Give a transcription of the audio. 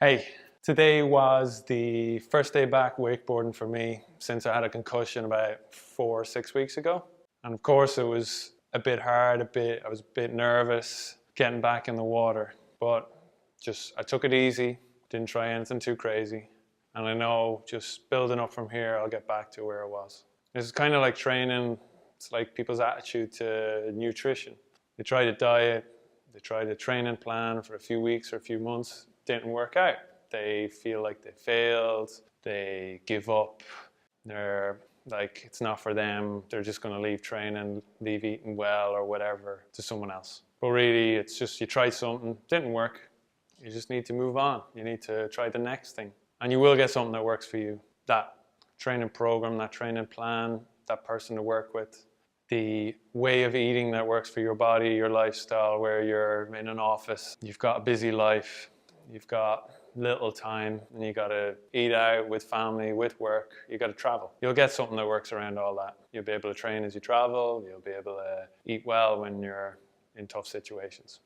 Hey, today was the first day back wakeboarding for me since I had a concussion about 4 or 6 weeks ago. And of course it was a bit hard, I was a bit nervous getting back in the water, but I took it easy, didn't try anything too crazy. And I know just building up from here, I'll get back to where I was. It's kind of like training. It's like people's attitude to nutrition. They try to diet, they try the training plan for a few weeks or a few months, didn't work out. They feel like they failed, they give up, they're like it's not for them, they're just going to leave training, leave eating well or whatever to someone else. But really it's just you tried something, didn't work, you just need to move on. You need to try the next thing. And you will get something that works for you. That training program, that training plan, that person to work with, the way of eating that works for your body, your lifestyle, where you're in an office, you've got a busy life, you've got little time, and you got to eat out with family, with work, you got to travel. You'll get something that works around all that. You'll be able to train as you travel, you'll be able to eat well when you're in tough situations.